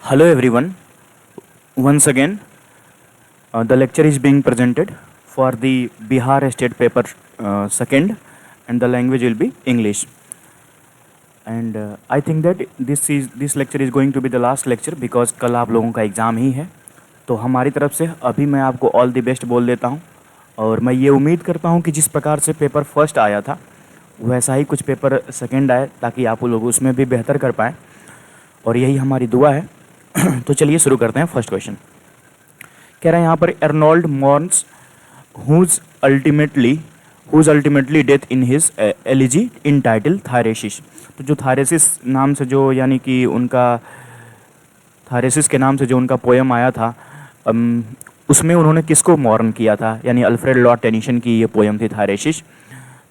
Hello everyone. Once again, the lecture is being presented for the Bihar State paper second, and the language will be English. And I think that this lecture is going to be the last lecture because कल आप लोगों का exam ही है. तो हमारी तरफ से अभी मैं आपको ऑल द बेस्ट बोल देता हूँ और मैं ये उम्मीद करता हूँ कि जिस प्रकार से पेपर फर्स्ट आया था वैसा ही कुछ पेपर सेकंड आए ताकि आप लोग उसमें भी बेहतर कर पाएँ और यही हमारी दुआ है. तो चलिए शुरू करते हैं. फर्स्ट क्वेश्चन कह रहे हैं यहाँ पर Arnold mourns whose ultimately death in his elegy entitled Thyrsis. तो जो थायरेसिस नाम से जो यानी कि उनका थायरेसिस के नाम से जो उनका पोएम आया था उसमें उन्होंने किसको मॉर्न किया था, यानी अल्फ्रेड लॉर्ड टेनिसन की ये पोएम थी थायरेसिस.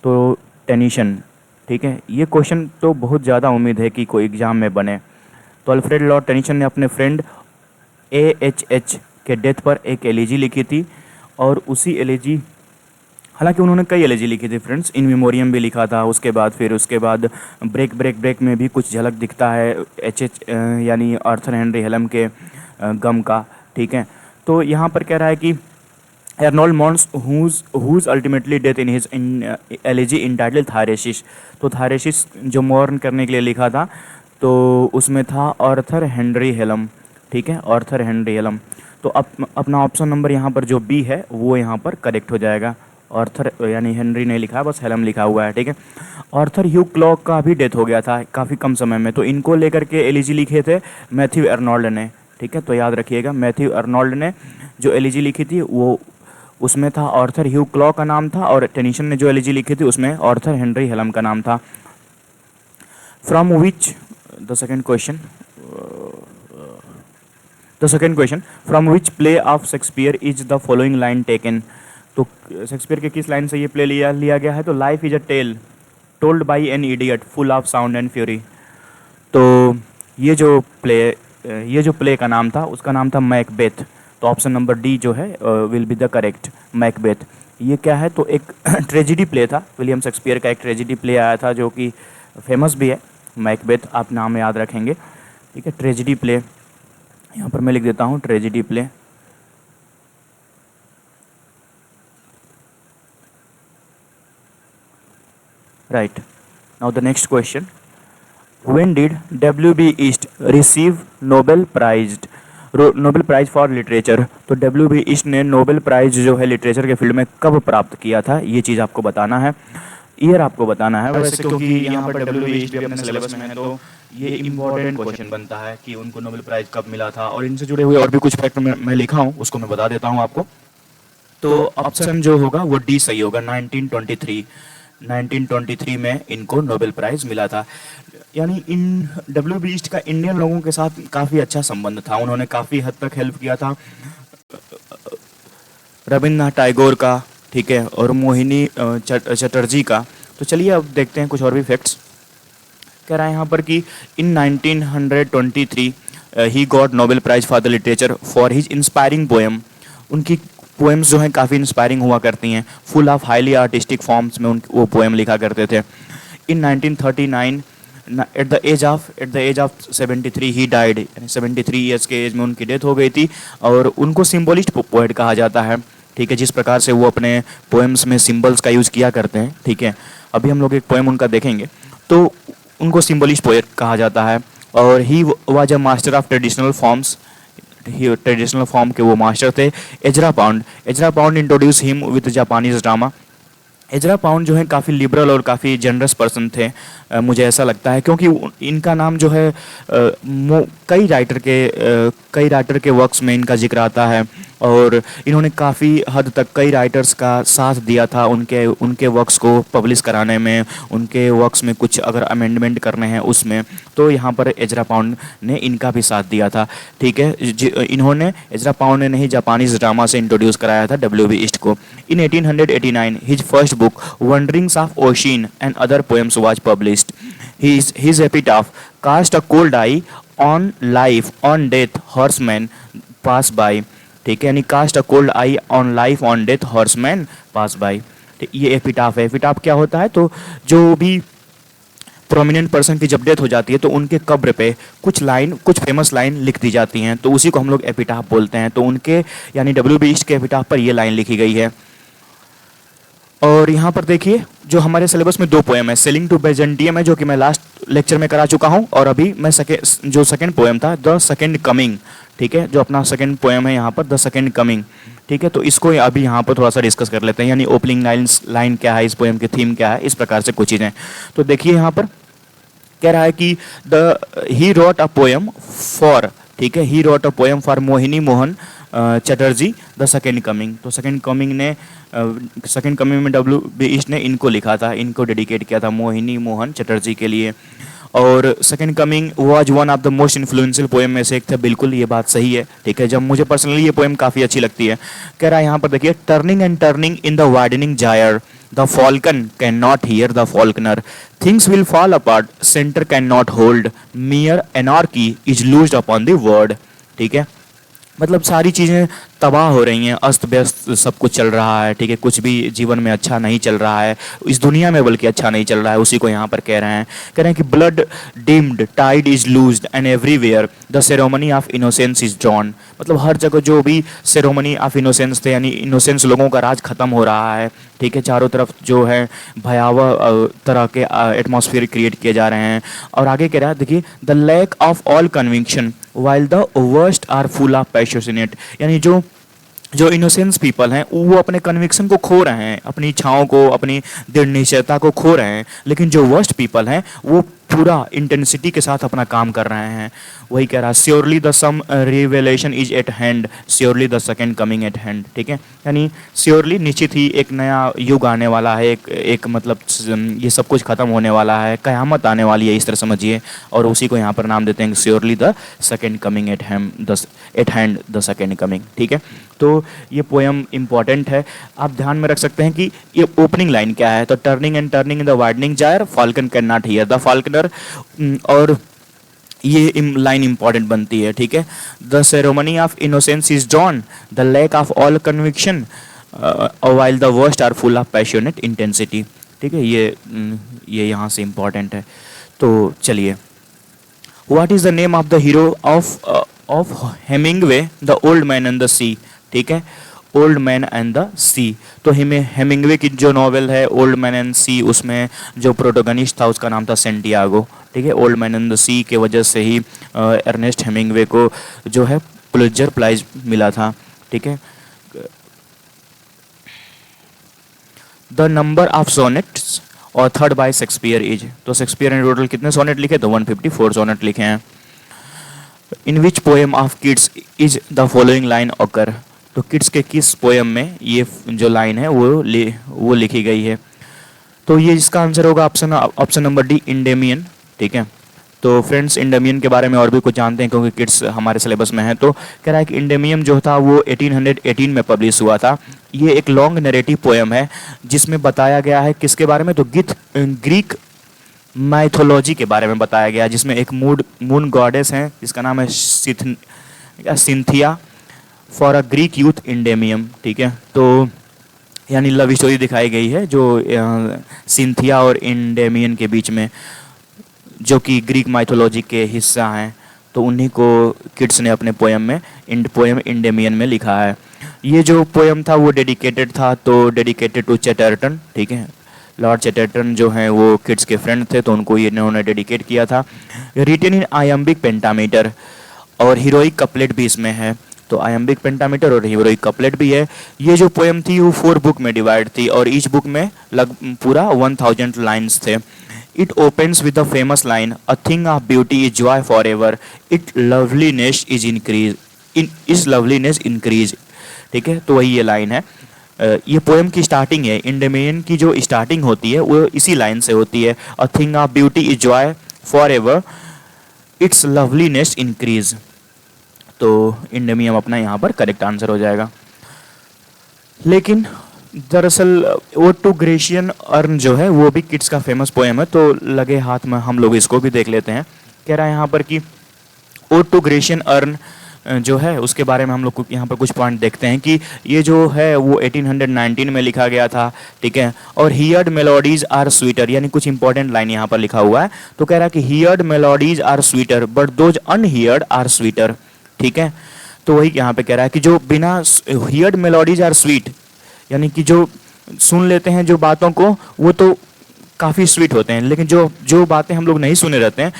तो टेनिसन, ठीक है, ये क्वेश्चन तो बहुत ज़्यादा उम्मीद है कि कोई एग्ज़ाम में बने. तो अल्फ्रेड लॉर्ड टेनिसन ने अपने फ्रेंड AHH के डेथ पर एक एलिजी लिखी थी और उसी एलिजी, हालांकि उन्होंने कई एलिजी लिखी थी फ्रेंड्स, इन मेमोरियम भी लिखा था, उसके बाद ब्रेक में भी कुछ झलक दिखता है HH यानी आर्थर हेनरी हेलम के गम का. ठीक है, तो यहाँ पर कह रहा है कि Arnold mourns whose ultimately death in his elegy entitled Thyrsis. तो थायरेसिस जो मॉर्न करने के लिए लिखा था तो उसमें था आर्थर हेनरी हेलम. ठीक है, आर्थर हेनरी हेलम. तो अपना ऑप्शन नंबर यहाँ पर जो बी है वो यहाँ पर करेक्ट हो जाएगा. आर्थर यानी हेनरी नहीं लिखा है, बस हेलम लिखा हुआ है. ठीक है, आर्थर ह्यू क्लॉक का भी डेथ हो गया था काफ़ी कम समय में, तो इनको लेकर के एलिजी लिखे थे मैथ्यू अर्नोल्ड ने. ठीक है, तो याद रखिएगा मैथ्यू अर्नोल्ड ने जो एलिजी लिखी थी वो उसमें था आर्थर ह्यू क्लॉक का नाम था और टेनिसन ने जो एलिजी लिखी थी उसमें आर्थर हेनरी हेलम का नाम था. From which The second question, from which play of Shakespeare is the following line taken? तो शेक्सपियर के किस लाइन से ये प्ले लिया गया है? तो life is a tale told by an idiot full of sound and fury. तो ये जो प्ले का नाम था उसका नाम था मैकबेथ. तो ऑप्शन नंबर डी जो है will be the correct, Macbeth. ये क्या है? तो एक ट्रेजिडी प्ले था, विलियम शेक्सपियर का एक ट्रेजिडी प्ले आया था जो कि फेमस भी है. मैकबेथ आप नाम याद रखेंगे. ठीक है, ट्रेजिडी प्ले यहाँ पर मैं लिख देता हूँ, tragedy play. Right, now the next question, when did W.B. ईस्ट receive Nobel Prize for literature? तो W.B. ईस्ट ने नोबेल प्राइज जो है लिटरेचर के फील्ड में कब प्राप्त किया था, ये चीज़ आपको बताना है, ईयर आपको बताना है. वैसे क्योंकि यहाँ पर W.B. ईस्ट भी अपने सिलेबस में है तो ये इम्पोर्टेंट क्वेश्चन बनता है कि उनको नोबेल प्राइज कब मिला था, और इनसे जुड़े हुए और भी कुछ फैक्ट मैं लिखा हूँ उसको मैं बता देता हूँ आपको. तो ऑप्शन जो होगा वो डी सही होगा. 1923 में इनको नोबेल प्राइज मिला था. यानी इन W.B. ईस्ट का इंडियन लोगों के साथ काफ़ी अच्छा संबंध था, उन्होंने काफ़ी हद तक हेल्प किया था रविन्द्रनाथ टैगोर का, ठीक है, और मोहिनी चटर्जी का. तो चलिए अब देखते हैं कुछ और भी फैक्ट्स. कह रहा है यहाँ पर कि in 1923 he got Nobel Prize for the literature for his inspiring poem. उनकी पोएम्स जो हैं काफ़ी इंस्पायरिंग हुआ करती हैं, full of highly artistic forms में वो पोएम लिखा करते थे. In 1939 at the age of 73 he died, यानी 73 ईयर्स के एज में उनकी डेथ हो गई थी और उनको सिम्बोलिस्ट पोएट कहा जाता है. ठीक है, जिस प्रकार से वो अपने पोएम्स में सिंबल्स का यूज़ किया करते हैं. ठीक है, अभी हम लोग एक पोएम उनका देखेंगे तो उनको सिम्बोलिस्ट पोएट कहा जाता है. और he was a master of traditional forms, traditional form के वो मास्टर थे. Ezra pound introduce him with Japanese drama. Ezra pound जो है काफ़ी लिबरल और काफ़ी जनरस पर्सन थे, मुझे ऐसा लगता है, क्योंकि इनका नाम जो है कई राइटर के वर्क्स में इनका जिक्र आता है और इन्होंने काफ़ी हद तक कई राइटर्स का साथ दिया था उनके वर्क्स को पब्लिश कराने में, उनके वर्क्स में कुछ अगर अमेंडमेंट करने हैं उसमें, तो यहाँ पर एजरा पाउंड ने इनका भी साथ दिया था. ठीक है, एजरा पाउंड ने ही जापानीज ड्रामा से इंट्रोड्यूस कराया था W.B. ईस्ट को. इन 1889 his first book Wanderings of Ocean and Other Poems was published. His epitaph cast a cold eye on life, on death, horsemen pass by. ठीक है, यानी cast a cold eye on life, on death, horsemen pass by. ये epitaph है. Epitaph क्या होता है? तो जो भी प्रोमिनेंट पर्सन की जब डेथ हो जाती है तो उनके कब्र पे कुछ फेमस लाइन लिख दी जाती हैं, तो उसी को हम लोग एपिटाफ बोलते हैं। तो उनके यानी W.B. ईस्ट के एपिटाफ पर ये लाइन लिखी गई है। और यहाँ पर देखिए जो हमारे सिलेबस में 2 पोएम है, सेलिंग टू बेजेंटियम है जो कि मैं लास्ट लेक्चर में करा चुका हूँ, और अभी मैं जो सेकंड पोएम था द सेकंड कमिंग, ठीक है, जो अपना सेकंड पोएम है यहाँ पर द सेकंड कमिंग, ठीक है। तो इसको अभी यहाँ पर थोड़ा सा डिस्कस कर लेते हैं, यानी ओपनिंग लाइन क्या है, इस पोएम की थीम क्या है, इस प्रकार से कुछ चीज़ें। तो देखिए यहाँ पर कह रहा है कि he wrote a poem for, ठीक है, he wrote a poem for Mohini Mohan Chatterjee the second coming. तो सेकेंड कमिंग में W.B. ईस्ट ने इनको लिखा था, इनको डेडिकेट किया था मोहिनी मोहन चटर्जी के लिए। और second coming was one of the most influential poem में से एक था। बिल्कुल ये बात सही है, ठीक है। जब मुझे पर्सनली ये पोएम काफ़ी अच्छी लगती है। कह रहा है यहाँ पर देखिए, turning and turning in the widening gyre, the falcon can not hear the falconer, things will fall apart, centre can not hold, mere anarchy is loosed upon the word, ठीक है। मतलब सारी चीज़ें तबाह हो रही हैं, अस्त व्यस्त सब कुछ चल रहा है, ठीक है, कुछ भी जीवन में अच्छा नहीं चल रहा है, इस दुनिया में बल्कि अच्छा नहीं चल रहा है, उसी को यहाँ पर कह रहे हैं कि blood dimmed tide is loosed and everywhere the ceremony of innocence is drowned. मतलब हर जगह जो भी सेरेमनी ऑफ इनोसेंस थे, यानी इनोसेंस लोगों का राज खत्म हो रहा है, ठीक है, चारों तरफ जो है भयावह तरह के एटमॉस्फेयर क्रिएट किए जा रहे हैं। और आगे कह रहा है देखिए, the lack of all conviction while the worst are full of passionate, यानी जो इनोसेंस पीपल हैं वो अपने कन्विक्शन को खो रहे हैं, अपनी इच्छाओं को, अपनी दृढ़ निश्चयता को खो रहे हैं, लेकिन जो वर्स्ट पीपल हैं वो पूरा इंटेंसिटी के साथ अपना काम कर रहे हैं। वही कह रहा है, surely the some revelation is at hand, surely the second coming at hand, ठीक है, यानी श्योरली निश्चित ही एक नया युग आने वाला है, एक मतलब ये सब कुछ खत्म होने वाला है, कयामत आने वाली है, इस तरह समझिए। और उसी को यहाँ पर नाम देते हैं surely the second coming at hand the second coming, ठीक है। तो ये पोएम इंपॉर्टेंट है, आप ध्यान में रख सकते हैं कि ये ओपनिंग लाइन क्या है। तो turning and turning in the widening gyre, falcon can not hear the falconer, और ये लाइन इंपॉर्टेंट बनती है, ठीक है। The ceremony of innocence is drowned, the lack of all conviction while the worst are full of passionate intensity, ठीक है। ये यहाँ से इंपॉर्टेंट है। तो चलिए, what is the name of the hero of Hemingway the old man and the sea, ठीक है, ओल्ड मैन एंड द सी। तो हेमिंगवे की जो नॉवेल है ओल्ड मैन एंड सी, उसमें जो प्रोटोगनिस्ट था उसका नाम था सेंटियागो, ठीक है। ओल्ड मैन एंड द सी के वजह से ही अर्नेस्ट हेमिंगवे को जो है पुलित्जर प्राइज मिला था, ठीक है। The number of sonnets authored by Shakespeare is, तो शेक्सपियर ने टोटल कितने सोनेट लिखे, तो 154 सोनेट लिखे हैं। In which poem of Keats is the following line occur, तो किड्स के किस पोएम में ये जो लाइन है वो लिखी गई है। तो ये इसका आंसर होगा ऑप्शन नंबर डी, इंडेमियन, ठीक है। तो फ्रेंड्स, इंडेमियन के बारे में और भी कुछ जानते हैं क्योंकि किड्स हमारे सिलेबस में है। तो कह रहा है कि इंडेमियन जो था वो 1818 में पब्लिश हुआ था। ये एक लॉन्ग नरेटिव पोएम है जिसमें बताया गया है किसके बारे में, तो ग्रीक माइथोलॉजी के बारे में बताया गया, जिसमें एक मून गॉडेस हैं जिसका नाम है Cynthia for a Greek youth Endymion, ठीक है। तो यानी लव स्टोरी दिखाई गई है जो सिंथिया और इंडेमियन के बीच में, जो कि ग्रीक माइथोलॉजी के हिस्सा हैं। तो उन्हीं को किड्स ने अपने पोएम इंडेमियन में लिखा है। ये जो पोएम था वो डेडिकेटेड था, तो डेडिकेटेड टू चेटरटन, ठीक है। लॉर्ड चेटरटन जो हैं वो किड्स के फ्रेंड थे, तो उनको ये इन्होंने डेडिकेट किया था। रिटन इन आयम्बिक पेंटामीटर, और हीरोइक कपलेट भी इसमें है। तो आयम्बिक पेंटामीटर और हीरोइक कपलेट भी है। ये जो पोएम थी वो 4 बुक में डिवाइड थी, और ईच बुक में पूरा 1000 लाइन्स थे। It opens with the famous line, a thing of beauty is Joy for ever, it loveliness is increase, ठीक है। तो वही ये लाइन है। ये पोएम की स्टार्टिंग है, इंडेमियन की जो स्टार्टिंग होती है वो इसी लाइन से होती है, a thing of beauty is Joy for ever, it's loveliness increase. तो इंडेमियम अपना यहाँ पर करेक्ट आंसर हो जाएगा। लेकिन दरअसल ओड टू ग्रेशियन अर्न जो है वो भी किड्स का फेमस पोएम है, तो लगे हाथ में हम लोग इसको भी देख लेते हैं। कह रहा है यहाँ पर कि ओड टू ग्रेशियन अर्न जो है उसके बारे में हम लोग यहाँ पर कुछ पॉइंट देखते हैं कि ये जो है वो 1819 में लिखा गया था, ठीक है। और हियर्ड मेलोडीज आर स्वीटर, यानी कुछ इंपॉर्टेंट लाइन यहाँ पर लिखा हुआ है। तो कह रहा है कि heard melodies are sweeter but those unheard are sweeter, ठीक है। तो वही यहाँ पे कह रहा है कि जो बिना हियर्ड मेलोडीज आर स्वीट, यानी कि जो सुन लेते हैं जो बातों को वो तो काफ़ी स्वीट होते हैं, लेकिन जो जो बातें हम लोग नहीं सुने रहते हैं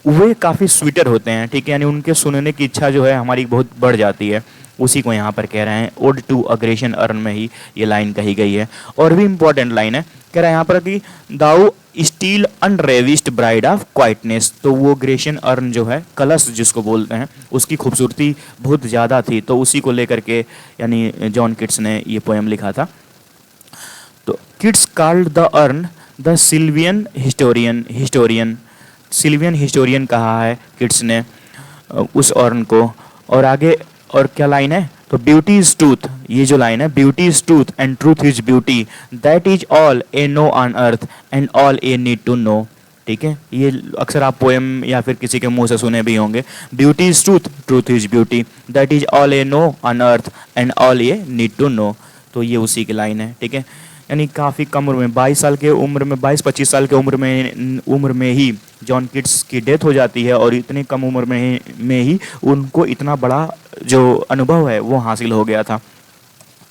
वे काफ़ी स्वीटर होते हैं, ठीक है। यानी उनके सुनने की इच्छा जो है हमारी बहुत बढ़ जाती है, उसी को यहाँ पर कह रहे हैं। ओड टू अग्रेशन अर्न में ही ये लाइन कही गई है। और भी इंपॉर्टेंट लाइन है, कह रहा है यहाँ पर कि दाऊ स्टील अनरेविस्ड ब्राइड ऑफ क्वाइटनेस। तो वो ग्रेशन अर्न जो है, कलश जिसको बोलते हैं, उसकी खूबसूरती बहुत ज़्यादा थी, तो उसी को लेकर के यानी जॉन किट्स ने ये पोएम लिखा था। तो Keats called the urn the sylvan historian sylvan historian कहा है किट्स ने उस अर्न को। और आगे और क्या लाइन है, तो ब्यूटी इज ट्रूथ, ये जो लाइन है, beauty is truth and truth is beauty, that is all ye know on earth and all ye need to know, ठीक है। ये अक्सर आप पोएम या फिर किसी के मुंह से सुने भी होंगे, beauty is truth, truth is beauty, that is all ye know on earth and all ye need to know. तो ये उसी की लाइन है, ठीक है। यानी काफ़ी कम उम्र में 22 साल के उम्र में 22-25 साल के उम्र में ही जॉन किट्स की डेथ हो जाती है, और इतनी कम उम्र में ही उनको इतना बड़ा जो अनुभव है वो हासिल हो गया था।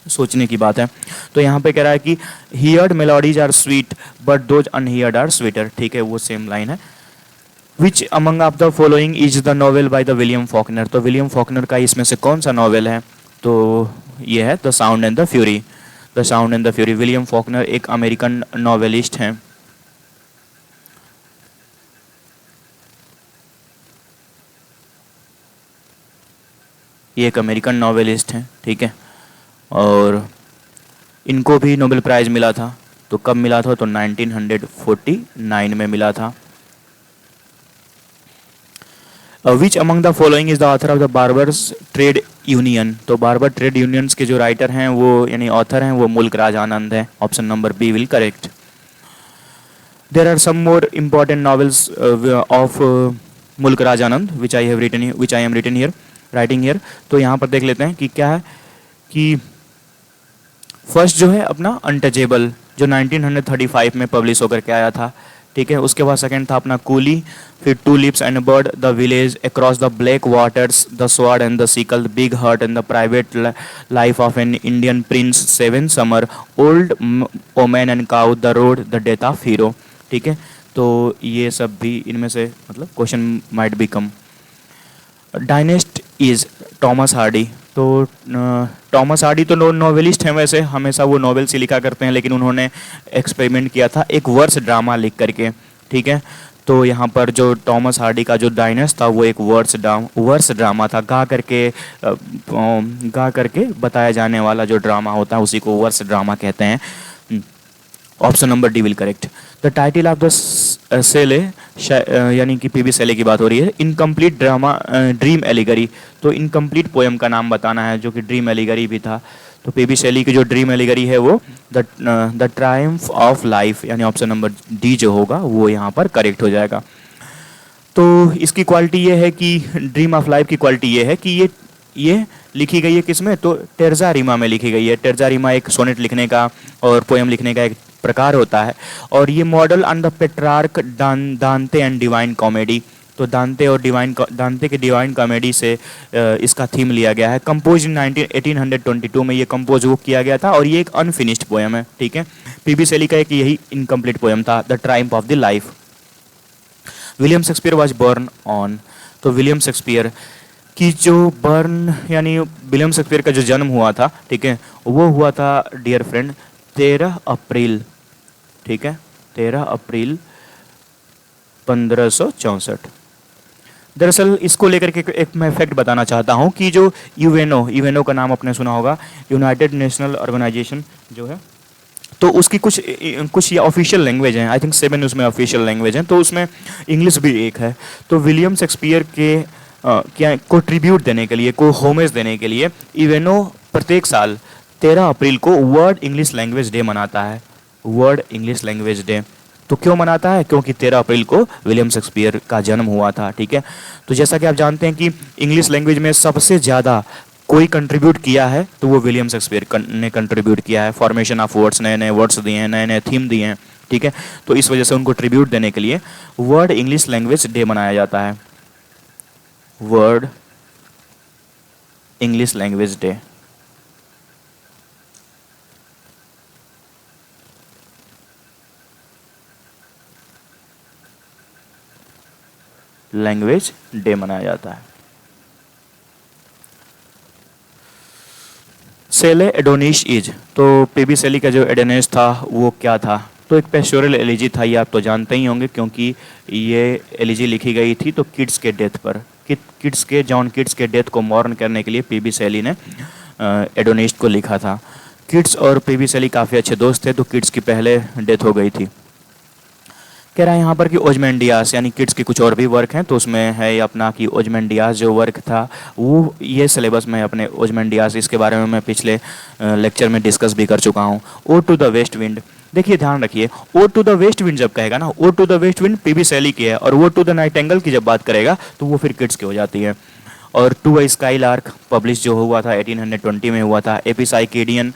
सोचने की बात है। तो यहाँ पे कह रहा है कि heard melodies are sweet but those unheard are sweeter, ठीक है, वो सेम लाइन है। Which among of the following is the novel by the William Faulkner. तो विलियम फॉकनर का इसमें से कौन सा नॉवेल है, तो ये है the sound and the fury. The sound and the fury, William Faulkner एक अमेरिकन नॉवेलिस्ट हैं। ये एक अमेरिकन नॉवेलिस्ट हैं, ठीक है। और इनको भी नोबेल प्राइज़ मिला था। तो कब मिला था, तो 1949 में मिला था। Which among the following is the author of the barbers trade union. तो बार्बर ट्रेड यूनियंस के जो राइटर हैं वो यानी ऑथर हैं वो मुल्क राज आनंद है। Option number B will correct. There are some more important novels of Mulk Raj Anand which I am written here writing here. तो यहाँ पर देख लेते हैं कि क्या है कि फर्स्ट जो है अपना अनटचेबल, जो 1935 में पब्लिश होकर के आया था, ठीक है। उसके बाद सेकंड था अपना कूली, फिर two lips and bird, the village, across the black waters, the sword and the sickle, big heart and the private life of an Indian prince, seven summer, old woman and cow, the road, the death of hero, ठीक है। तो ये सब भी इनमें से मतलब question might be come. Dynast is Thomas Hardy. तो टॉमस हार्डी तो नॉवेलिस्ट हैं, वैसे हमेशा वो नॉवेल्स ही लिखा करते हैं, लेकिन उन्होंने एक्सपेरिमेंट किया था एक वर्स ड्रामा लिख करके, ठीक है। तो यहाँ पर जो टॉमस हार्डी का जो डायनेस्ट था वो एक वर्स ड्रामा था, गा करके बताया जाने वाला जो ड्रामा होता है उसी को वर्स ड्रामा कहते हैं। Option number D will correct. The title of the Shelley, यानी कि पीबी सेले की बात हो रही है। Incomplete drama dream allegory. तो इनकम्प्लीट पोएम का नाम बताना है जो कि ड्रीम एलिगरी भी था। तो पीबी सेली की जो ड्रीम एलिगरी है वो द ट्रायम्फ ऑफ लाइफ, यानी ऑप्शन नंबर डी जो होगा वो यहाँ पर करेक्ट हो जाएगा। तो इसकी क्वालिटी ये है कि ड्रीम ऑफ लाइफ की क्वालिटी ये है कि ये लिखी गई है किसमें, तो टेर्जा रिमा में लिखी गई है। टेर्जा रिमा एक सोनेट लिखने का और पोएम लिखने का एक प्रकार होता है, और ये मॉडल ऑन द पेट्रार्क दांते एंड डिवाइन कॉमेडी। तो दांते के डिवाइन कॉमेडी से इसका थीम लिया गया है। कंपोज इन 1822 में ये कंपोज वो किया गया था, और ये एक अनफिनिश्ड पोएम है, ठीक है। पीबी सेली का एक यही इनकम्प्लीट पोएम था, the triumph of the life. William Shakespeare was burn on. तो विलियम शेक्सपियर की जो बर्न यानी विलियम शेक्सपियर का जो जन्म हुआ था, ठीक है, वो हुआ था डियर फ्रेंड 13 अप्रैल, ठीक है, 13 अप्रैल 1564। दरअसल इसको लेकर के एक मैं फैक्ट बताना चाहता हूँ कि जो यूएनओ का नाम आपने सुना होगा, यूनाइटेड नेशनल ऑर्गेनाइजेशन जो है, तो उसकी कुछ ये ऑफिशियल लैंग्वेज हैं। आई थिंक 7 उसमें ऑफिशियल लैंग्वेज हैं, तो उसमें इंग्लिश भी एक है। तो विलियम शेक्सपियर के को ट्रिब्यूट देने के लिए, को होमेज देने के लिए यूएनओ प्रत्येक साल 13 अप्रैल को वर्ल्ड इंग्लिश लैंग्वेज डे मनाता है, वर्ल्ड इंग्लिश लैंग्वेज डे। तो क्यों मनाता है? क्योंकि 13 अप्रैल को विलियम शेक्सपियर का जन्म हुआ था। ठीक है, तो जैसा कि आप जानते हैं कि इंग्लिश लैंग्वेज में सबसे ज़्यादा कोई कंट्रीब्यूट किया है तो वो विलियम शेक्सपियर ने कंट्रीब्यूट किया है। फॉर्मेशन ऑफ वर्ड्स, नए नए वर्ड्स दिए हैं, नए नए थीम दिए हैं। ठीक है, तो इस वजह से उनको ट्रिब्यूट देने के लिए वर्ल्ड इंग्लिश लैंग्वेज डे मनाया जाता है। World English language day. Language day मनाया जाता है। सेले एडोनिश इज, तो पीबी शेली का जो एडोनिस था वो क्या था? तो एक पेस्टोरल एलिजी था, ये आप तो जानते ही होंगे क्योंकि ये एलिजी लिखी गई थी तो किड्स के डेथ पर, किड्स के जॉन किड्स के डेथ को मॉर्न करने के लिए पीबी शेली ने एडोनिस्ट को लिखा था। किड्स और पीबी शेली काफ़ी अच्छे दोस्त थे, तो किड्स की पहले डेथ हो गई थी। कह रहा है यहाँ पर कि ओजमेंडियास, यानी किड्स के कुछ और भी वर्क हैं, तो उसमें है अपना कि ओजमेंडियास जो वर्क था वो ये सिलेबस में अपने ओजमेंडियास, इसके बारे में मैं पिछले लेक्चर में डिस्कस भी कर चुका हूँ। Ode to the west wind, देखिए ध्यान रखिए, ode to the west wind जब कहेगा ना, ode to the west wind PB Shelley की है, और वो टू द नाइटिंगेल की जब बात करेगा तो वो फिर किड्स की हो जाती है। और to a skylark publish जो हुआ था 1820 में हुआ था। एपिसाइकेडियन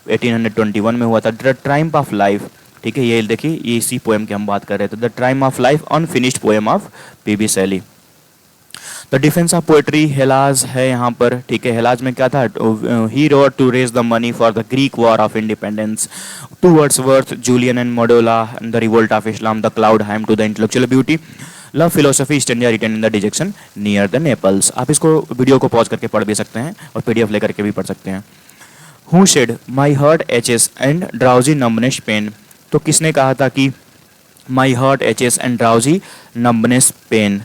1821 में हुआ था। द ट्रायम्फ ऑफ लाइफ, ठीक है, ये देखिए ये इसी पोएम की हम बात कर रहे थे। The triumph of life unfinished poem of PB Shelley. The defence of poetry Hellas है यहाँ पर। ठीक है, हेलाज में क्या था? He wrote to raise the money for the Greek war of independence, to Wordsworth, Julian and Maddalo, the revolt of Islam, the cloud hymn to the intellectual beauty, love philosophy, stanzas written in the dejection near the Naples. आप इसको video को pause करके पढ़ भी सकते हैं और PDF लेकर के भी पढ़ सकते हैं। Who said my heart aches and drowsy numbness pain, तो किसने कहा था कि my heart aches and drowsy numbness pain?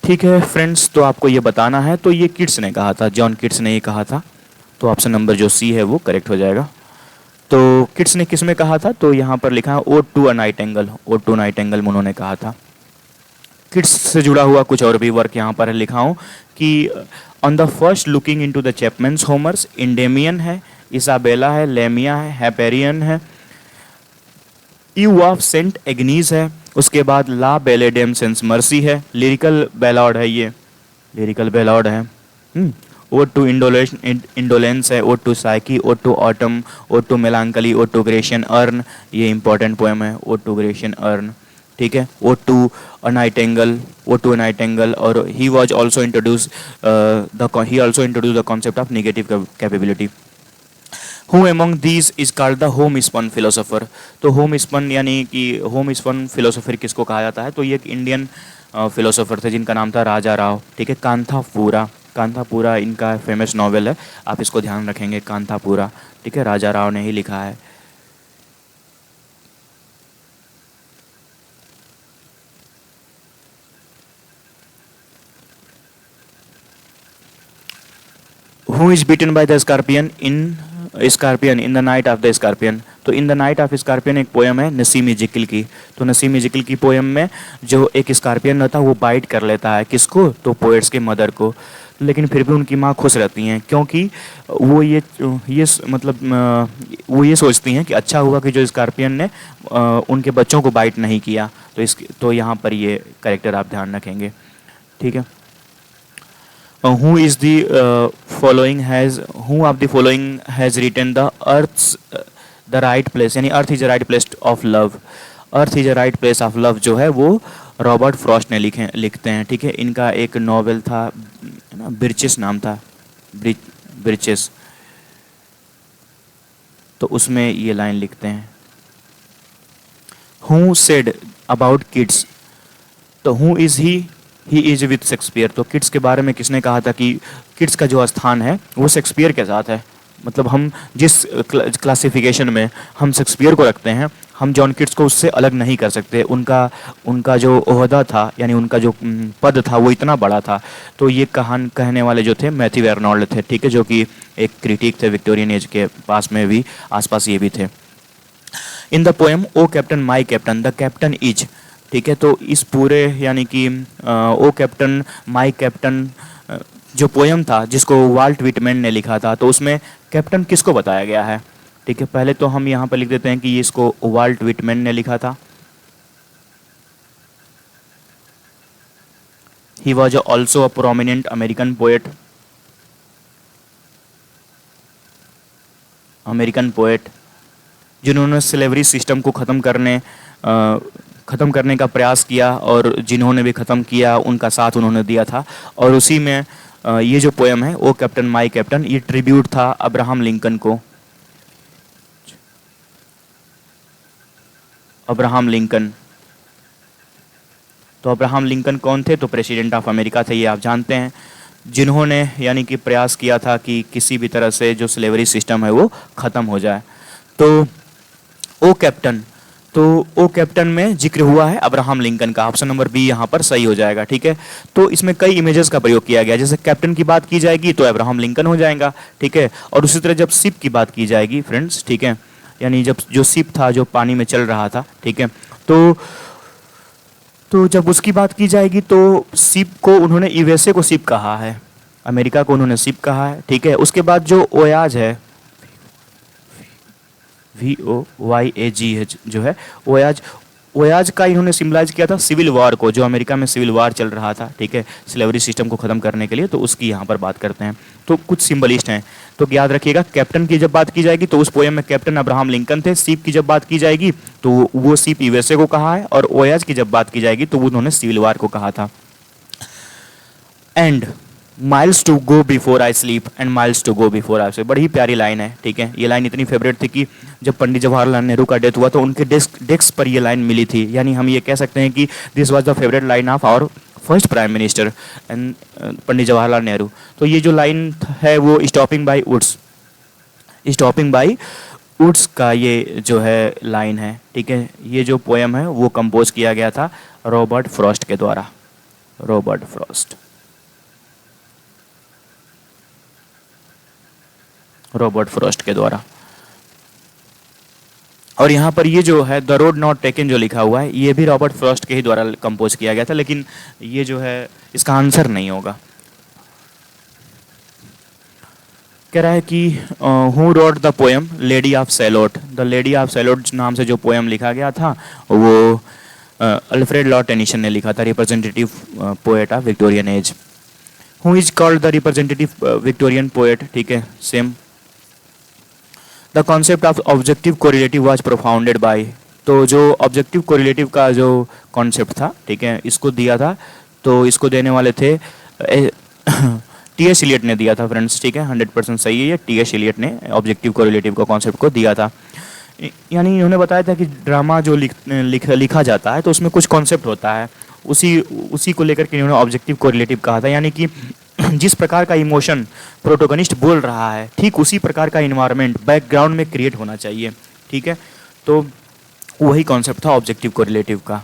ठीक है फ्रेंड्स, तो आपको ये बताना है, तो ये किड्स ने कहा था, जॉन किड्स ने ये कहा था, तो ऑप्शन नंबर जो सी है वो करेक्ट हो जाएगा। तो किड्स ने किस में कहा था? तो यहाँ पर लिखा है ode to a nightingale, ode to nightingale में उन्होंने कहा था। किड्स से जुड़ा हुआ कुछ और भी वर्क यहाँ पर लिखा हूँ कि on the first looking into the Chapman's Homer's, Endymion है, इसाबेला है, लेमिया है, हैपेरियन है, यू ऑफ सेंट एग्नीज है, उसके बाद ला बेलेडेम सेंस मर्सी है, लिरिकल बैलॉड है, ये लिरिकल बैलॉड है। ओ टू इंडोलेंस है, ode to Psyche, ode to autumn, ode to melancholy, ode to Grecian urn, ये इंपॉर्टेंट पोएम है, ओ टू ग्रेशियन अर्न। ठीक है, ode to a nightingale, ode to a nightingale, और he was also introduce the concept of negative capability. Who among these is called the homespun philosopher? तो होमस्पन यानी कि होमस्पन philosopher किसको कहा जाता है? तो ये एक इंडियन फिलोसोफर थे जिनका नाम था राजा राव। ठीक है, कांथापूरा, कांथापूरा इनका फेमस नॉवेल है, आप इसको ध्यान रखेंगे, कांथापूरा। ठीक है, राजा राव ने ही लिखा है। Who is beaten by the scorpion in the night of the scorpion? तो in the night of scorpion एक पोएम है नसीम इजिकल की। तो नसीम इजिकल की पोएम में जो एक स्कॉर्पियन रहता है वो बाइट कर लेता है किसको? तो पोएट्स के मदर को। लेकिन फिर भी उनकी माँ खुश रहती हैं क्योंकि वो ये सोचती हैं कि अच्छा हुआ कि जो स्कॉर्पियन ने उनके बच्चों को बाइट नहीं किया। तो यहाँ पर ये कैरेक्टर आप ध्यान रखेंगे। ठीक है, who of the following has written the earth's the right place, यानी earth is the right place of love. Earth is the right place of love जो है वो रॉबर्ट फ्रॉस्ट ने लिखते हैं। ठीक है, इनका एक नॉवेल था ना, बिर्चेस नाम था, बिर्चेस, तो उसमें ये लाइन लिखते हैं। हु सेड अबाउट किड्स, तो who is he is with Shakespeare. तो किड्स के बारे में किसने कहा था कि किड्स का जो स्थान है वो शेक्सपियर के साथ है। मतलब हम जिस क्लासिफिकेशन में हम शेक्सपियर को रखते हैं, हम जॉन किड्स को उससे अलग नहीं कर सकते। उनका जो ओहदा था, यानी उनका जो पद था वो इतना बड़ा था। तो ये कहने वाले जो थे मैथ्यू आर्नोल्ड थे। ठीक है, जो कि एक क्रिटिक थे विक्टोरियन एज के पास में भी, आसपास ये भी थे। In the poem O captain my captain, the captain is. ठीक है, तो इस पूरे यानी कि ओ कैप्टन माई कैप्टन जो पोएम था जिसको वाल्ट विटमैन ने लिखा था, तो उसमें कैप्टन किसको बताया गया है? ठीक है, पहले तो हम यहाँ पर लिख देते हैं कि इसको वाल्ट विटमैन ने लिखा था। He was also a prominent American poet, जिन्होंने स्लेवरी सिस्टम को ख़त्म करने का प्रयास किया, और जिन्होंने भी ख़त्म किया उनका साथ उन्होंने दिया था। और उसी में ये जो पोएम है, ओ कैप्टन माई कैप्टन, ये ट्रिब्यूट था अब्राहम लिंकन को। अब्राहम लिंकन, तो अब्राहम लिंकन कौन थे? तो प्रेसिडेंट ऑफ अमेरिका थे, ये आप जानते हैं, जिन्होंने यानी कि प्रयास किया था कि किसी भी तरह से जो स्लेवरी सिस्टम है वो ख़त्म हो जाए। तो ओ कैप्टन, तो ओ कैप्टन में जिक्र हुआ है अब्राहम लिंकन का, ऑप्शन नंबर बी यहाँ पर सही हो जाएगा। ठीक है, तो इसमें कई इमेजेस का प्रयोग किया गया, जैसे कैप्टन की बात की जाएगी तो अब्राहम लिंकन हो जाएगा। ठीक है, और उसी तरह जब शिप की बात की जाएगी फ्रेंड्स, ठीक है, यानी जब जो शिप था जो पानी में चल रहा था, ठीक है, तो जब उसकी बात की जाएगी तो शिप को उन्होंने यूएसए को शिप कहा है, अमेरिका को उन्होंने शिप कहा है। ठीक है, उसके बाद जो ओयाज है, VOYAGH जो है ओयाज, ओयाज का इन्होंने सिम्बलाइज किया था सिविल वॉर को, जो अमेरिका में सिविल वॉर चल रहा था, ठीक है, स्लेवरी सिस्टम को ख़त्म करने के लिए, तो उसकी यहाँ पर बात करते हैं। तो कुछ सिंबलिस्ट हैं, तो याद रखिएगा, कैप्टन की जब बात की जाएगी तो उस पोएम में कैप्टन अब्राहम लिंकन थे। शिप की जब बात की जाएगी तो वो शिप यूएसए को कहा है, और ओयाज की जब बात की जाएगी तो उन्होंने सिविल वॉर को कहा था। And miles to go before I sleep, and miles to go before I sleep, बड़ी प्यारी लाइन है। ठीक है, ये लाइन इतनी फेवरेट थी कि जब पंडित जवाहरलाल नेहरू का डेथ हुआ तो उनके डेस्क पर ये लाइन मिली थी, यानी हम ये कह सकते हैं कि this was the favourite line of our first prime minister and Pandit Jawaharlal Nehru. तो ये जो लाइन है वो stopping by woods, stopping by woods का ये जो है लाइन है। ठीक है, ये जो पोएम है वो कंपोज किया गया था रॉबर्ट फ्रॉस्ट के द्वारा, रॉबर्ट फ्रॉस्ट, रॉबर्ट फ्रॉस्ट के द्वारा। और यहाँ पर ये जो है द रोड नॉट टेकन जो लिखा हुआ है, ये भी रॉबर्ट फ्रॉस्ट के ही द्वारा कंपोज किया गया था, लेकिन ये जो है इसका आंसर नहीं होगा। कह रहा है कि who wrote the poem lady of सैलोट, द लेडी ऑफ सैलोट नाम से जो पोएम लिखा गया था वो अल्फ्रेड लॉर्ड टेनिसन ने लिखा था, representative poet of Victorian age. Who is called the representative Victorian poet, ठीक है, same. The concept of objective correlative was profounded by, तो जो ऑब्जेक्टिव कोरिलेटिव का जो कॉन्सेप्ट था, ठीक है, इसको दिया था, तो इसको देने वाले थे टी.एस. इलियट ने दिया था फ्रेंड्स। ठीक है, 100% सही है, ये टी.एस. इलियट ने ऑब्जेक्टिव कोरिलेटिव का कॉन्सेप्ट को दिया था। यानी इन्होंने बताया था कि ड्रामा जो लिखा जाता है तो उसमें कुछ कॉन्सेप्ट होता है, उसी को लेकर के इन्होंने ऑब्जेक्टिव कोरिलेटिव कहा था, यानी कि जिस प्रकार का इमोशन प्रोटोगनिस्ट बोल रहा है ठीक उसी प्रकार का इन्वायरमेंट बैकग्राउंड में क्रिएट होना चाहिए। ठीक है, तो वही कॉन्सेप्ट था ऑब्जेक्टिव कोरिलेटिव का।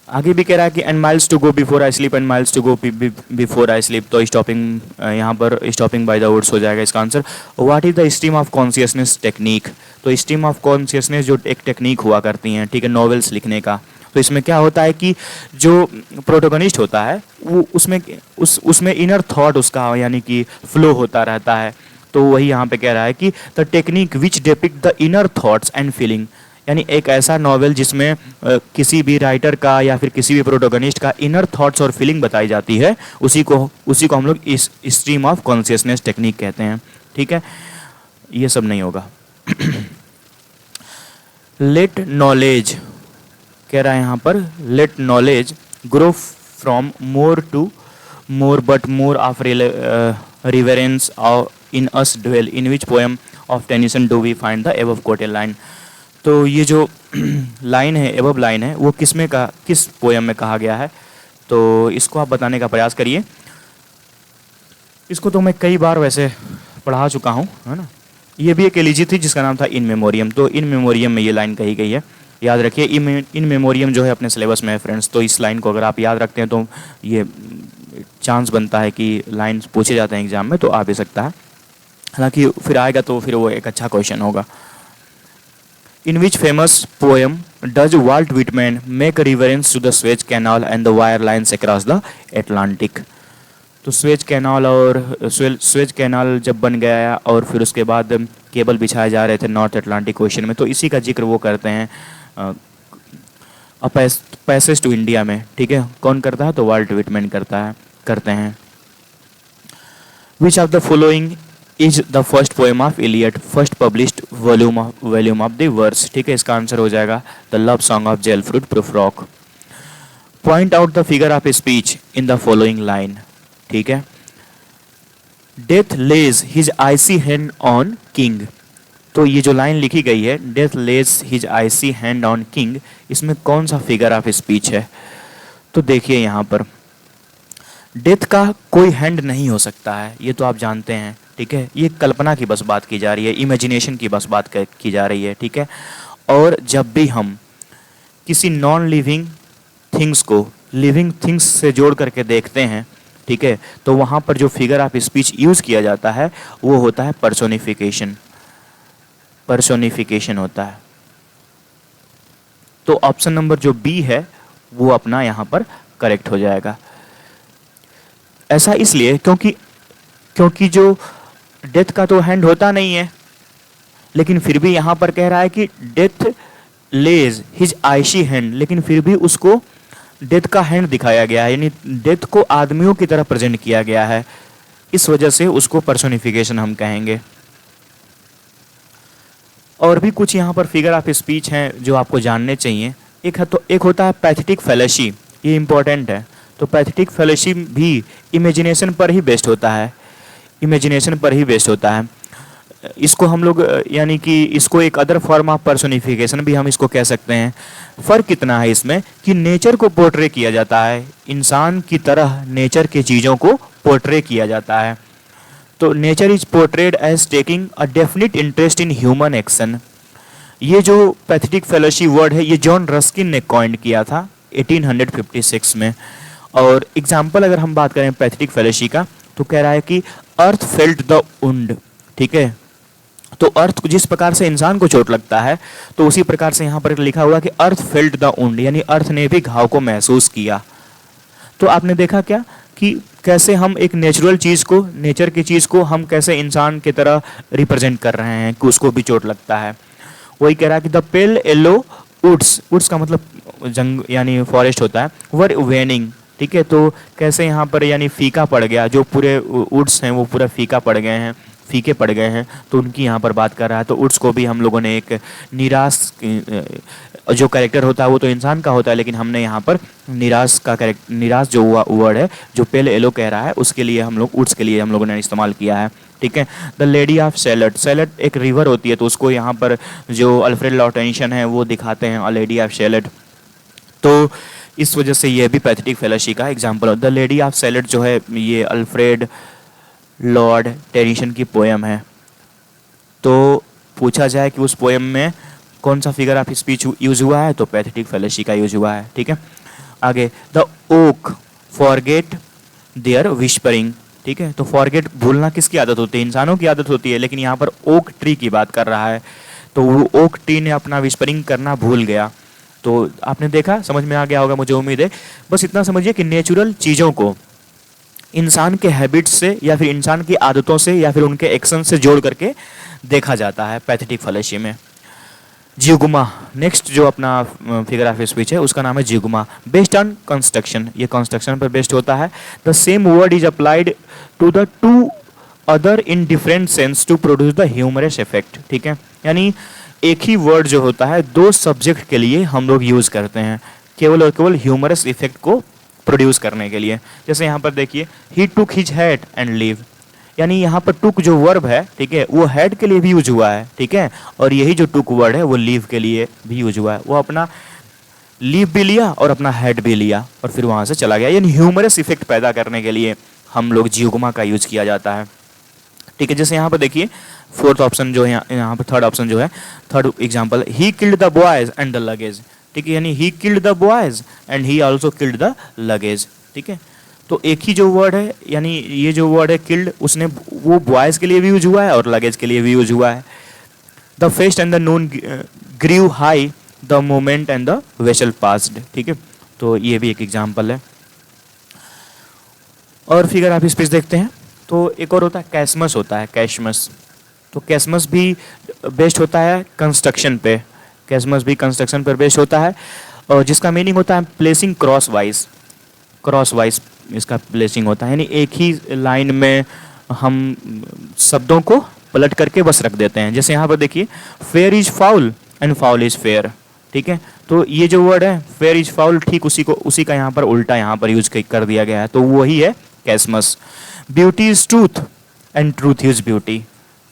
आगे भी कह रहा है कि and miles to go before I sleep, and miles to go before I sleep, तो स्टॉपिंग यहाँ पर स्टॉपिंग बाय द वर्ड्स हो जाएगा इसका answer. What is the stream of consciousness technique, तो स्ट्रीम ऑफ कॉन्शियसनेस जो एक टेक्निक हुआ करती हैं, ठीक है, नॉवेल्स लिखने का, तो इसमें क्या होता है कि जो प्रोटोगनिस्ट होता है वो उसमें इनर थॉट उसका यानी कि फ्लो होता रहता है, तो वही यहाँ पे कह रहा है कि the technique which depict the inner thoughts and feeling, यानी एक ऐसा नॉवेल जिसमें किसी भी राइटर का या फिर किसी भी प्रोटोगनिस्ट का इनर थॉट्स और फीलिंग बताई जाती है, उसी को हम लोग इस स्ट्रीम ऑफ कॉन्शियसनेस टेक्निक कहते हैं। ठीक है, ये सब नहीं होगा। लेट नॉलेज, कह रहा है यहाँ पर let knowledge grow from more to more but more of reverence in us dwell, in which poem of Tennyson do we find the above quoted line, तो ये जो लाइन है एबव लाइन है वो किस पोएम में कहा गया है, तो इसको आप बताने का प्रयास करिए। इसको तो मैं कई बार वैसे पढ़ा चुका हूँ, है ना। ये भी एक एलिजी थी जिसका नाम था इन मेमोरियम, तो इन मेमोरियम में ये लाइन कही गई है, याद रखिए। इन मेमोरियम जो है अपने सिलेबस में है फ्रेंड्स, तो इस लाइन को अगर आप याद रखते हैं तो ये चांस बनता है कि लाइन पूछे जाते हैं एग्जाम में, तो आ भी सकता है, हालांकि फिर आएगा तो फिर वो एक अच्छा क्वेश्चन होगा। In which famous poem does Walt Whitman make reference to the Suez Canal and the wire lines across the Atlantic? तो स्वेज कैनाल और स्वेज कैनाल जब बन गया और फिर उसके बाद केबल बिछाए जा रहे थे नॉर्थ अटलांटिक ओशन में, तो इसी का जिक्र वो करते हैं पैसेज टू इंडिया में, ठीक है, कौन करता है, तो वाल्ट विटमैन करते हैं। Which of the following is the first poem of Eliot, first published volume of the verse, ठीक है, इसका आंसर हो जाएगा the love song of J Alfred Prufrock. Point out the figure of speech in the following line, ठीक है। Death lays his icy hand on king, तो ये जो लाइन लिखी गई है death lays his icy hand on king, इसमें कौन सा फिगर ऑफ स्पीच है, तो देखिए यहाँ पर डेथ का कोई हैंड नहीं हो सकता है, ये तो आप जानते हैं, ठीक है, ये कल्पना की बस बात की जा रही है, इमेजिनेशन की बस बात की जा रही है, ठीक है। और जब भी हम किसी नॉन लिविंग थिंग्स को लिविंग थिंग्स से जोड़ करके देखते हैं, ठीक है, तो वहाँ पर जो फिगर ऑफ स्पीच यूज़ किया जाता है वो होता है पर्सोनिफिकेशन होता है। तो ऑप्शन नंबर जो बी है वो अपना यहाँ पर करेक्ट हो जाएगा। ऐसा इसलिए क्योंकि जो डेथ का तो हैंड होता नहीं है, लेकिन फिर भी यहाँ पर कह रहा है कि death lays his Aishi hand, लेकिन फिर भी उसको डेथ का हैंड दिखाया गया है, यानी डेथ को आदमियों की तरह प्रेजेंट किया गया है, इस वजह से उसको पर्सोनिफिकेशन हम कहेंगे। और भी कुछ यहाँ पर फिगर ऑफ स्पीच हैं जो आपको जानने चाहिए। एक होता है पैथेटिक फैलेसी, ये इंपॉर्टेंट है। तो पैथेटिक फैलेसी भी इमेजिनेशन पर ही बेस्ड होता है, इसको हम लोग यानी कि इसको एक अदर फॉर्म ऑफ पर्सोनिफिकेशन भी हम इसको कह सकते हैं। फ़र्क कितना है इसमें कि नेचर को पोर्ट्रे किया जाता है, इंसान की तरह नेचर के चीज़ों को पोर्ट्रे किया जाता है। तो nature is portrayed as taking a definite interest in human action. ये जो पैथेटिक फेलोशी वर्ड है ये जॉन रस्किन ने कॉइंड किया था 1856 में। और एग्जाम्पल अगर हम बात करें पैथेटिक फेलोशी का तो कह रहा है कि अर्थ फेल्ट द वुंड, ठीक है। तो अर्थ जिस प्रकार से इंसान को चोट लगता है तो उसी प्रकार से यहाँ पर लिखा हुआ कि अर्थ फेल्ट द वुंड, यानी अर्थ ने भी घाव को महसूस किया। तो आपने देखा क्या कि कैसे हम एक नेचुरल चीज़ को, नेचर की चीज़ को हम कैसे इंसान की तरह रिप्रेजेंट कर रहे हैं कि उसको भी चोट लगता है। वही कह रहा है कि द पेल येलो वुड्स का मतलब जंग यानी फॉरेस्ट होता है, वर वेनिंग, ठीक है। तो कैसे यहाँ पर यानी फीका पड़ गया, जो पूरे वुड्स हैं वो पूरा फीके पड़ गए हैं, तो उनकी यहाँ पर बात कर रहा है। तो वुड्स को भी हम लोगों ने एक निराश जो कैरेक्टर होता है वो तो इंसान का होता है, लेकिन हमने यहाँ पर निराश जो वर्ड है जो पेल येलो कह रहा है उसके लिए हम लोग वुड्स के लिए हम लोगों ने इस्तेमाल किया है, ठीक है। द लेडी ऑफ सैलड एक रिवर होती है, तो उसको यहाँ पर जो अल्फ्रेड लॉ टेंशन है वो दिखाते हैं, अ लेडी ऑफ सैलड। तो इस वजह से ये भी पैथेटिक फेलोशी का एग्जाम्पल है। द लेडी ऑफ सैलड जो है ये अल्फ्रेड लॉर्ड टेनिसन की पोएम है। तो पूछा जाए कि उस पोएम में कौन सा फिगर ऑफ स्पीच यूज हुआ है, तो पैथेटिक फेलोशी का यूज हुआ है, ठीक है। आगे the oak forget their whispering, ठीक है। तो फॉरगेट भूलना किसकी आदत होती है, इंसानों की आदत होती है, लेकिन यहाँ पर ओक ट्री की बात कर रहा है। तो वो ओक ट्री ने अपना विस्परिंग करना भूल गया। तो आपने देखा, समझ में आ गया होगा मुझे उम्मीद है। बस इतना समझिए कि नेचुरल चीज़ों को इंसान के हैबिट्स से या फिर इंसान की आदतों से या फिर उनके एक्शन से जोड़ करके देखा जाता है पैथेटिक फेलोशी में। जियोगुमा नेक्स्ट जो अपना फिगर ऑफ स्पीच है उसका नाम है जियोगुमा, बेस्ड ऑन कंस्ट्रक्शन, ये कंस्ट्रक्शन पर बेस्ड होता है। The same word is applied to the two other in different sense to produce the humorous effect, ठीक है। यानी एक ही वर्ड जो होता है दो सब्जेक्ट के लिए हम लोग यूज़ करते हैं केवल और केवल ह्यूमरस इफेक्ट को प्रोड्यूस करने के लिए। जैसे यहाँ पर देखिए, he took his hat and leave, यानी यहाँ पर टुक जो वर्ब है, ठीक है, वो हेड के लिए भी यूज हुआ है, ठीक है। और यही जो टुक वर्ड है वो लीव के लिए भी यूज हुआ है। वो अपना लीव भी लिया और अपना हेड भी लिया और फिर वहाँ से चला गया। यानी ह्यूमरस इफेक्ट पैदा करने के लिए हम लोग जियोगुमा का यूज किया जाता है, ठीक है। जैसे यहाँ पर देखिए फोर्थ ऑप्शन जो है, यहाँ पर थर्ड ऑप्शन जो है, third example, he killed the boys and the luggage, ठीक है। यानी he killed the boys and he also killed the luggage, ठीक है। तो एक ही जो वर्ड है, यानी ये जो वर्ड है किल्ड, उसने वो बॉयज के लिए भी यूज हुआ है और लगेज के लिए भी यूज हुआ है। The feast and the noon grieve high the moment and the vessel passed, ठीक है। तो ये भी एक एग्जाम्पल है। और फिगर आप स्पीच देखते हैं तो एक और होता है कैसमस, होता है कैशमस। तो कैसमस भी बेस्ड होता है कंस्ट्रक्शन पे, कैसमस भी कंस्ट्रक्शन पर बेस्ड होता है। और जिसका मीनिंग होता है प्लेसिंग क्रॉस वाइज इसका प्लेसिंग होता है, यानी एक ही लाइन में हम शब्दों को पलट करके बस रख देते हैं। जैसे यहाँ पर देखिए, fair is foul and foul is fair, ठीक है। तो ये जो वर्ड है फेयर इज फाउल, ठीक उसी का यहाँ पर उल्टा यहाँ पर यूज कर दिया गया है, तो वही है chiasmus. Beauty is truth and truth is beauty,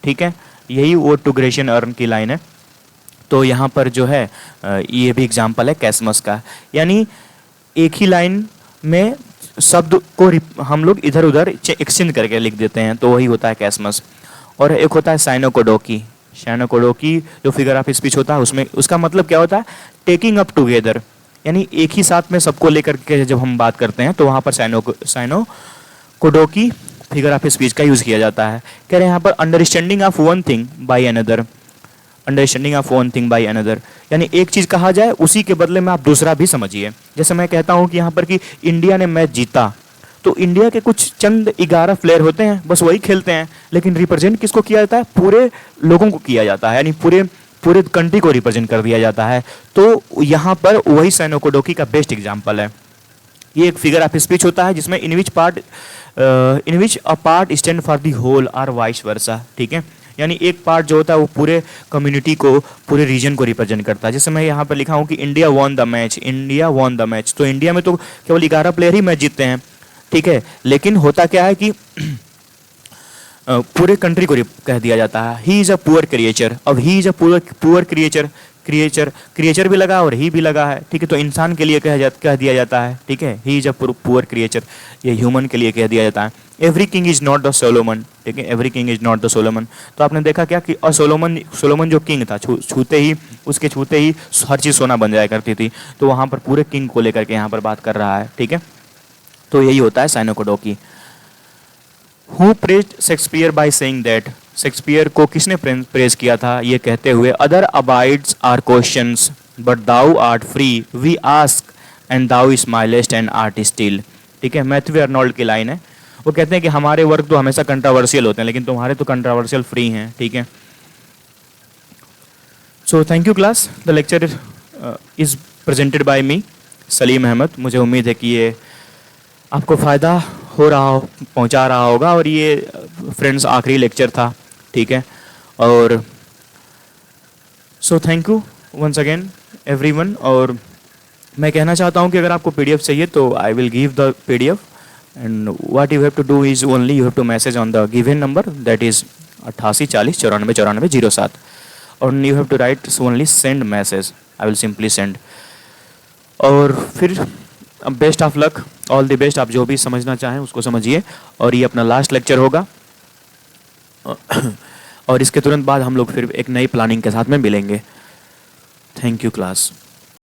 ठीक है, यही वो टू ग्रेशियन अर्न की लाइन है। तो यहाँ पर जो है ये भी एग्जाम्पल है कैसमस का, यानी एक ही लाइन में शब्द को हम लोग इधर उधर एक्सचेंज करके लिख देते हैं, तो वही होता है कैसमस। और एक होता है साइनोकोडोकी। साइनोकोडोकी जो फिगर ऑफ स्पीच होता है उसमें उसका मतलब क्या होता है, टेकिंग अप टुगेदर, यानी एक ही साथ में सबको लेकर के जब हम बात करते हैं तो वहाँ पर साइनोकोडोकी फिगर ऑफ स्पीच का यूज़ किया जाता है। कह रहे हैं यहाँ पर understanding of one thing by another, understanding of one thing by another, यानी एक चीज़ कहा जाए उसी के बदले में आप दूसरा भी समझिए। जैसे मैं कहता हूँ कि यहाँ पर कि इंडिया ने मैच जीता, तो इंडिया के कुछ चंद 11 प्लेयर होते हैं, बस वही खेलते हैं, लेकिन रिप्रेजेंट किसको किया जाता है, पूरे लोगों को किया जाता है, यानी पूरे कंट्री को रिप्रेजेंट कर दिया जाता है। तो यहाँ पर वही साइनोकोडोकी का बेस्ट एग्जाम्पल है। ये एक फिगर ऑफ स्पीच होता है जिसमें in which a part stand for the whole और वाइस वर्सा, ठीक है, यानी एक पार्ट जो होता है वो पूरे कम्युनिटी को, पूरे रीजन को रिप्रेजेंट करता है। जैसे मैं यहाँ पर लिखा हूँ कि India won the match, India won the match, तो इंडिया में तो केवल 11 प्लेयर ही मैच जीतते हैं, ठीक है, लेकिन होता क्या है कि पूरे कंट्री को कह दिया जाता है he is a poor creature. अब he is a poor creature भी लगा और ही भी लगा है, ठीक है, तो इंसान के लिए कह दिया जाता है, ठीक है, he is a poor creature, ये ह्यूमन के लिए कह दिया जाता है। Every king is not the Solomon, ठीक है, every king is not the Solomon. तो आपने देखा क्या कि सोलोमन जो किंग था, छूते ही हर चीज़ सोना बन जाया करती थी, तो वहाँ पर पूरे किंग को लेकर के यहाँ पर बात कर रहा है, ठीक है। तो यही होता है synecdoche. Who praised Shakespeare by saying that, Shakespeare को किसने प्रेज किया था ये कहते हुए, other abides are questions but thou art free, we ask and thou smilest and art still, ठीक है, मैथ्यू अर्नोल्ड की लाइन है। वो कहते हैं कि हमारे वर्क तो हमेशा कंट्रोवर्शियल होते हैं लेकिन तुम्हारे तो कंट्रोवर्शियल फ्री हैं, ठीक है। So thank you class, the lecture is presented by me Salim Ahmad. मुझे उम्मीद है कि ये आपको फ़ायदा पहुंचा रहा होगा, और ये फ्रेंड्स आखिरी लेक्चर था, ठीक है। और so thank you once again everyone. और मैं कहना चाहता हूं कि अगर आपको पीडीएफ चाहिए तो I will give the PDF, and what you have to do is only you have to message on the given number, that is 88 40 94 94 07, और you have to write only send message, I will simply send. और फिर best of luck, all the best, आप जो भी समझना चाहें उसको समझिए। और ये अपना लास्ट लेक्चर होगा और इसके तुरंत बाद हम लोग फिर एक नई प्लानिंग के साथ में मिलेंगे। Thank you class.